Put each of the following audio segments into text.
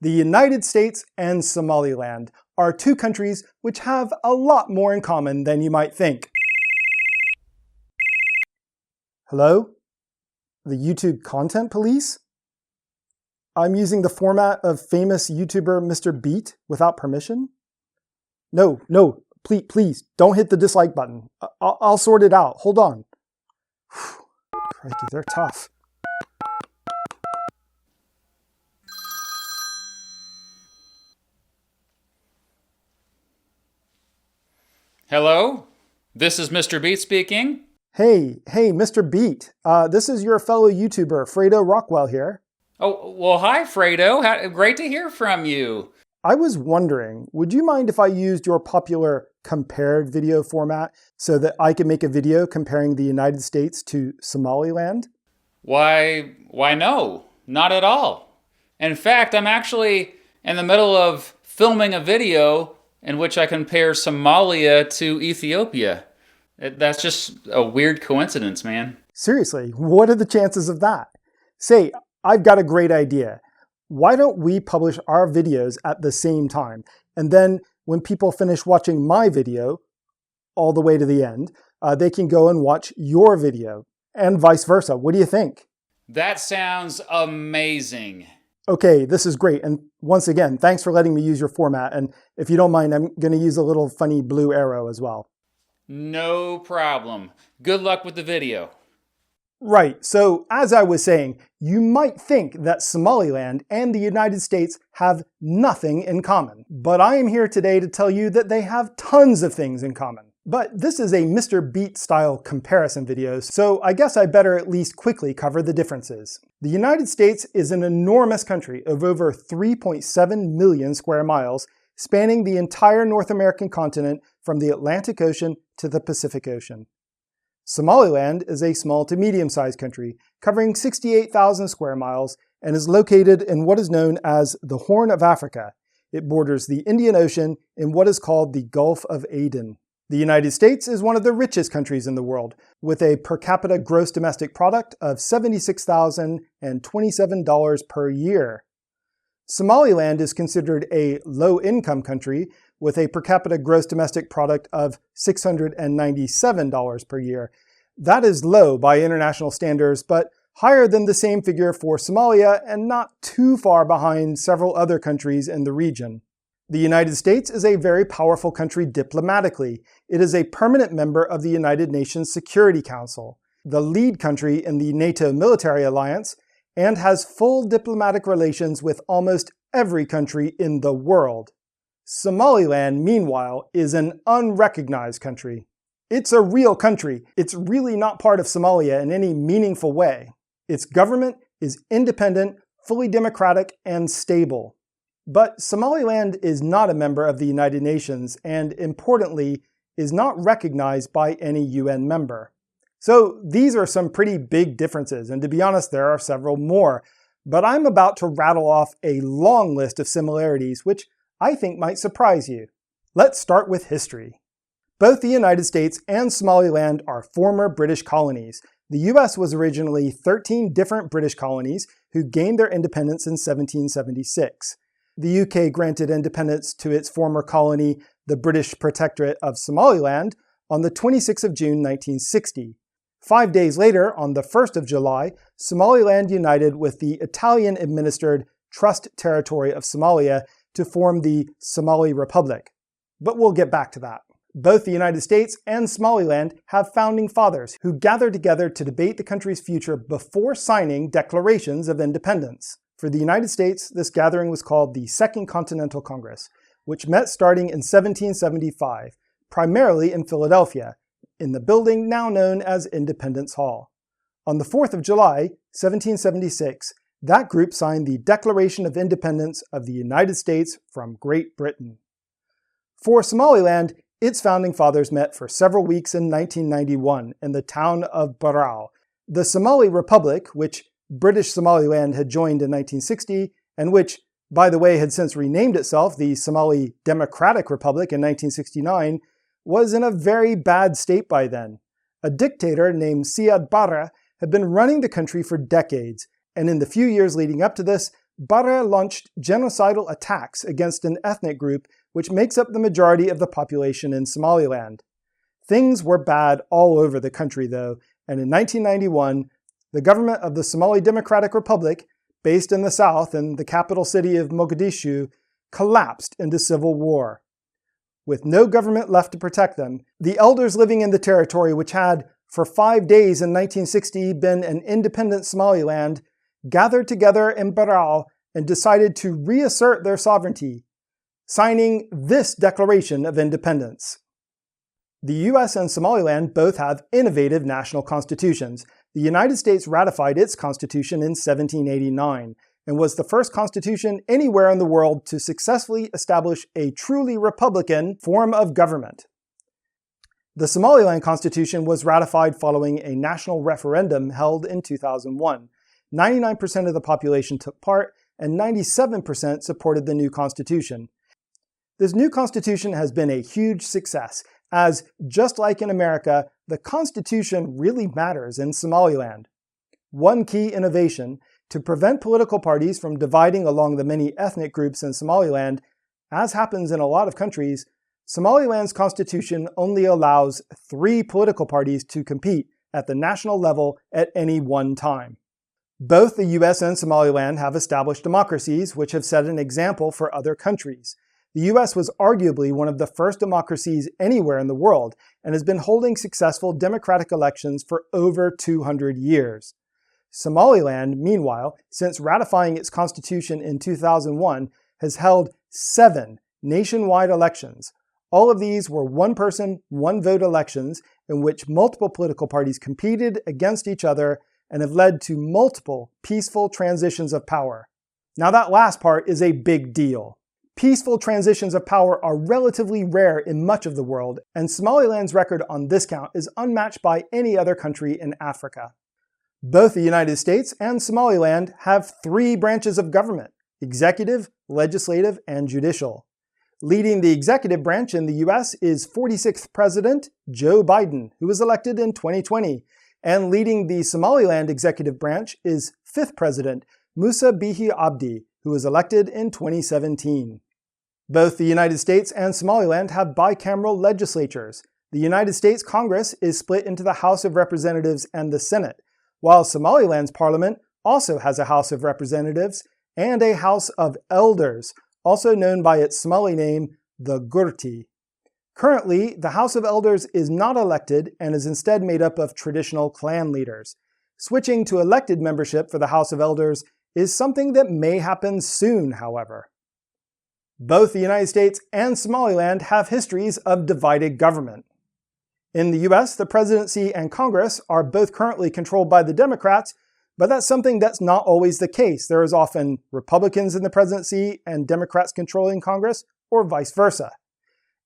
The United States and Somaliland are two countries which have a lot more in common than you might think. Hello? The YouTube content police? I'm using the format of famous YouTuber Mr. Beat without permission? No, please, don't hit the dislike button. I'll sort it out. Hold on. Whew. Crikey, they're tough. Hello, this is Mr. Beat speaking. Hey, Mr. Beat. This is your fellow YouTuber, Fredo Rockwell here. Oh, well, hi, Fredo. Great to hear from you. I was wondering, would you mind if I used your popular compared video format so that I could make a video comparing the United States to Somaliland? Why no, not at all. In fact, I'm actually in the middle of filming a video in which I compare Somalia to Ethiopia. That's just a weird coincidence, man. Seriously, what are the chances of that? Say, I've got a great idea. Why don't we publish our videos at the same time? And then when people finish watching my video, all the way to the end, they can go and watch your video, and vice versa. What do you think? That sounds amazing. Okay, this is great. And once again, thanks for letting me use your format. And if you don't mind, I'm going to use a little funny blue arrow as well. No problem. Good luck with the video. Right, so as I was saying, you might think that Somaliland and the United States have nothing in common. But I am here today to tell you that they have tons of things in common. But this is a Mr. Beat style comparison video, so I guess I better at least quickly cover the differences. The United States is an enormous country of over 3.7 million square miles, spanning the entire North American continent from the Atlantic Ocean to the Pacific Ocean. Somaliland is a small to medium-sized country, covering 68,000 square miles, and is located in what is known as the Horn of Africa. It borders the Indian Ocean in what is called the Gulf of Aden. The United States is one of the richest countries in the world, with a per capita gross domestic product of $76,027 per year. Somaliland is considered a low-income country with a per capita gross domestic product of $697 per year. That is low by international standards, but higher than the same figure for Somalia and not too far behind several other countries in the region. The United States is a very powerful country diplomatically. It is a permanent member of the United Nations Security Council, the lead country in the NATO military alliance, and has full diplomatic relations with almost every country in the world. Somaliland, meanwhile, is an unrecognized country. It's a real country. It's really not part of Somalia in any meaningful way. Its government is independent, fully democratic, and stable. But Somaliland is not a member of the United Nations and, importantly, is not recognized by any UN member. So these are some pretty big differences, and to be honest, there are several more. But I'm about to rattle off a long list of similarities which I think might surprise you. Let's start with history. Both the United States and Somaliland are former British colonies. The US was originally 13 different British colonies who gained their independence in 1776. The UK granted independence to its former colony, the British Protectorate of Somaliland, on the 26th of June 1960. 5 days later, on the 1st of July, Somaliland united with the Italian-administered Trust Territory of Somalia to form the Somali Republic. But we'll get back to that. Both the United States and Somaliland have founding fathers who gathered together to debate the country's future before signing declarations of independence. For the United States, this gathering was called the Second Continental Congress, which met starting in 1775, primarily in Philadelphia, in the building now known as Independence Hall. On the 4th of July, 1776, that group signed the Declaration of Independence of the United States from Great Britain. For Somaliland, its founding fathers met for several weeks in 1991 in the town of Barrow. The Somali Republic, which British Somaliland had joined in 1960, and which, by the way, had since renamed itself the Somali Democratic Republic in 1969, was in a very bad state by then. A dictator named Siad Barre had been running the country for decades, and in the few years leading up to this, Barre launched genocidal attacks against an ethnic group which makes up the majority of the population in Somaliland. Things were bad all over the country, though, and in 1991, the government of the Somali Democratic Republic, based in the south in the capital city of Mogadishu, collapsed into civil war. With no government left to protect them, the elders living in the territory, which had, for 5 days in 1960, been an independent Somaliland, gathered together in Barre and decided to reassert their sovereignty, signing this Declaration of Independence. The US and Somaliland both have innovative national constitutions. The United States ratified its constitution in 1789 and was the first constitution anywhere in the world to successfully establish a truly republican form of government. The Somaliland Constitution was ratified following a national referendum held in 2001. 99% of the population took part, and 97% supported the new constitution. This new constitution has been a huge success, as, just like in America, the Constitution really matters in Somaliland. One key innovation, to prevent political parties from dividing along the many ethnic groups in Somaliland, as happens in a lot of countries, Somaliland's constitution only allows 3 political parties to compete at the national level at any one time. Both the US and Somaliland have established democracies which have set an example for other countries. The US was arguably one of the first democracies anywhere in the world and has been holding successful democratic elections for over 200 years. Somaliland, meanwhile, since ratifying its constitution in 2001, has held 7 nationwide elections. All of these were one-person, one-vote elections in which multiple political parties competed against each other and have led to multiple peaceful transitions of power. Now that last part is a big deal. Peaceful transitions of power are relatively rare in much of the world, and Somaliland's record on this count is unmatched by any other country in Africa. Both the United States and Somaliland have 3 branches of government: executive, legislative, and judicial. Leading the executive branch in the US is 46th President Joe Biden, who was elected in 2020, and leading the Somaliland executive branch is 5th President Musa Bihi Abdi, who was elected in 2017. Both the United States and Somaliland have bicameral legislatures. The United States Congress is split into the House of Representatives and the Senate, while Somaliland's parliament also has a House of Representatives and a House of Elders, also known by its Somali name, the Gurti. Currently, the House of Elders is not elected and is instead made up of traditional clan leaders. Switching to elected membership for the House of Elders is something that may happen soon, however. Both the United States and Somaliland have histories of divided government. In the US, the presidency and Congress are both currently controlled by the Democrats, but that's something that's not always the case. There is often Republicans in the presidency and Democrats controlling Congress, or vice versa.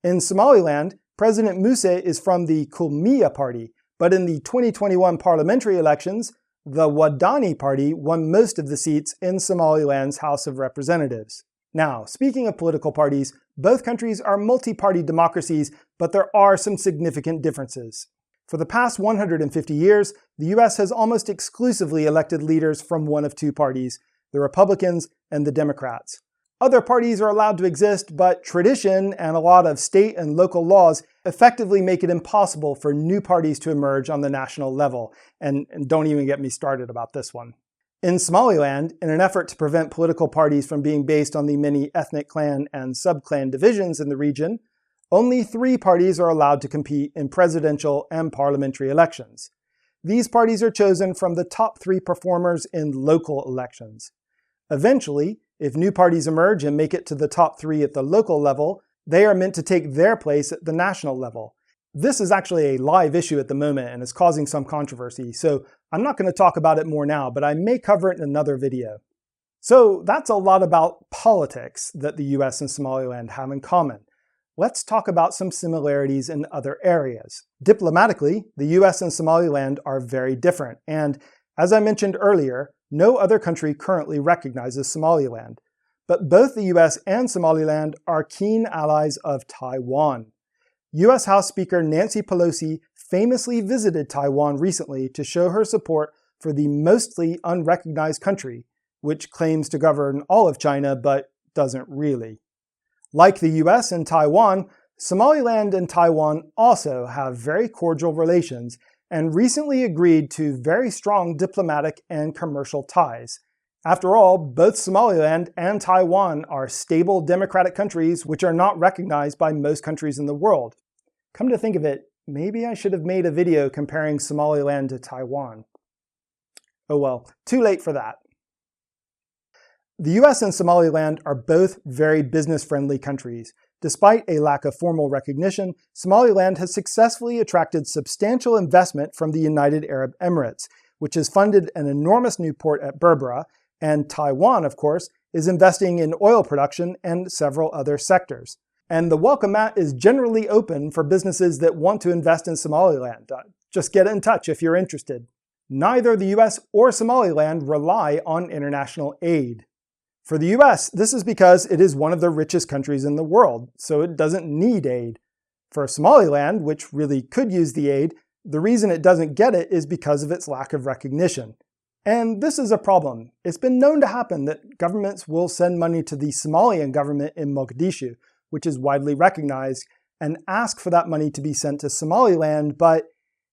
In Somaliland, President Musa is from the Kulmiya Party, but in the 2021 parliamentary elections, the Wadani Party won most of the seats in Somaliland's House of Representatives. Now, speaking of political parties, both countries are multi-party democracies, but there are some significant differences. For the past 150 years, the US has almost exclusively elected leaders from one of 2 parties, the Republicans and the Democrats. Other parties are allowed to exist, but tradition and a lot of state and local laws effectively make it impossible for new parties to emerge on the national level. And don't even get me started about this one. In Somaliland, in an effort to prevent political parties from being based on the many ethnic clan and sub-clan divisions in the region, only 3 parties are allowed to compete in presidential and parliamentary elections. These parties are chosen from the top 3 performers in local elections. Eventually, if new parties emerge and make it to the top 3 at the local level, they are meant to take their place at the national level. This is actually a live issue at the moment and is causing some controversy, so I'm not going to talk about it more now, but I may cover it in another video. So that's a lot about politics that the US and Somaliland have in common. Let's talk about some similarities in other areas. Diplomatically, the US and Somaliland are very different, and as I mentioned earlier, no other country currently recognizes Somaliland. But both the US and Somaliland are keen allies of Taiwan. US House Speaker Nancy Pelosi famously visited Taiwan recently to show her support for the mostly unrecognized country, which claims to govern all of China but doesn't really. Like the US and Taiwan, Somaliland and Taiwan also have very cordial relations and recently agreed to very strong diplomatic and commercial ties. After all, both Somaliland and Taiwan are stable democratic countries which are not recognized by most countries in the world. Come to think of it, maybe I should have made a video comparing Somaliland to Taiwan. Oh well, too late for that. The US and Somaliland are both very business-friendly countries. Despite a lack of formal recognition, Somaliland has successfully attracted substantial investment from the United Arab Emirates, which has funded an enormous new port at Berbera, and Taiwan, of course, is investing in oil production and several other sectors. And the welcome mat is generally open for businesses that want to invest in Somaliland. Just get in touch if you're interested. Neither the US or Somaliland rely on international aid. For the US, this is because it is one of the richest countries in the world, so it doesn't need aid. For Somaliland, which really could use the aid, the reason it doesn't get it is because of its lack of recognition. And this is a problem. It's been known to happen that governments will send money to the Somalian government in Mogadishu, which is widely recognized, and ask for that money to be sent to Somaliland, but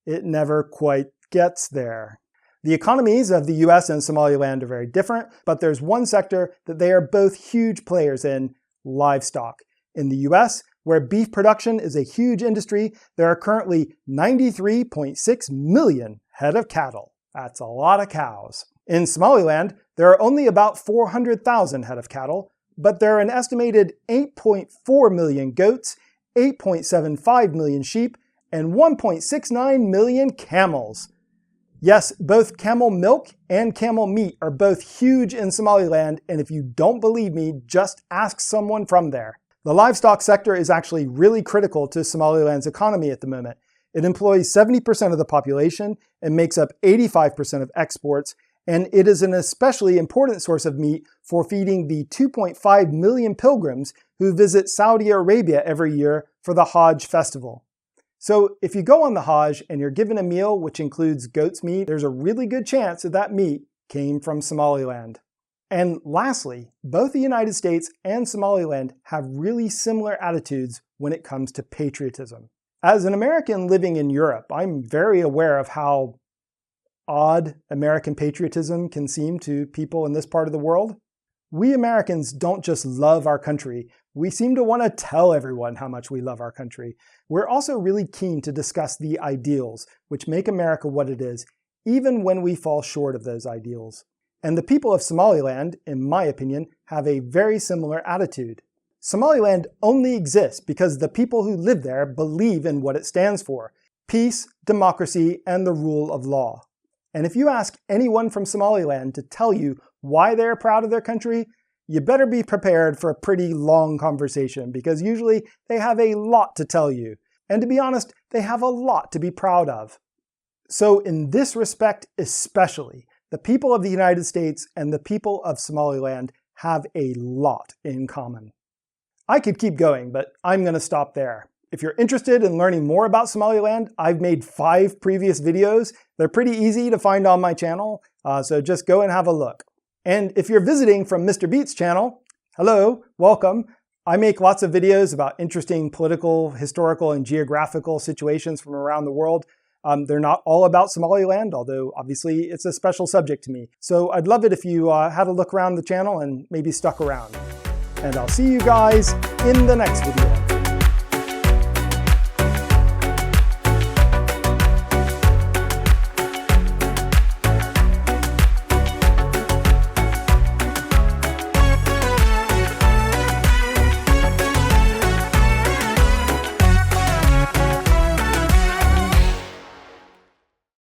it never quite gets there. The economies of the US and Somaliland are very different, but there's one sector that they are both huge players in: livestock. In the US, where beef production is a huge industry, there are currently 93.6 million head of cattle. That's a lot of cows. In Somaliland, there are only about 400,000 head of cattle, but there are an estimated 8.4 million goats, 8.75 million sheep, and 1.69 million camels. Yes, both camel milk and camel meat are both huge in Somaliland, and if you don't believe me, just ask someone from there. The livestock sector is actually really critical to Somaliland's economy at the moment. It employs 70% of the population and makes up 85% of exports, and it is an especially important source of meat for feeding the 2.5 million pilgrims who visit Saudi Arabia every year for the Hajj festival. So if you go on the Hajj and you're given a meal which includes goat's meat, there's a really good chance that that meat came from Somaliland. And lastly, both the United States and Somaliland have really similar attitudes when it comes to patriotism. As an American living in Europe, I'm very aware of how odd American patriotism can seem to people in this part of the world. We Americans don't just love our country, we seem to want to tell everyone how much we love our country. We're also really keen to discuss the ideals which make America what it is, even when we fall short of those ideals. And the people of Somaliland, in my opinion, have a very similar attitude. Somaliland only exists because the people who live there believe in what it stands for: peace, democracy, and the rule of law. And if you ask anyone from Somaliland to tell you why they're proud of their country, you better be prepared for a pretty long conversation, because usually they have a lot to tell you. And to be honest, they have a lot to be proud of. So in this respect especially, the people of the United States and the people of Somaliland have a lot in common. I could keep going, but I'm going to stop there. If you're interested in learning more about Somaliland, I've made 5 previous videos. They're pretty easy to find on my channel, so just go and have a look. And if you're visiting from Mr. Beat's channel, hello, welcome. I make lots of videos about interesting political, historical, and geographical situations from around the world. They're not all about Somaliland, although obviously it's a special subject to me. So I'd love it if you had a look around the channel and maybe stuck around. And I'll see you guys in the next video.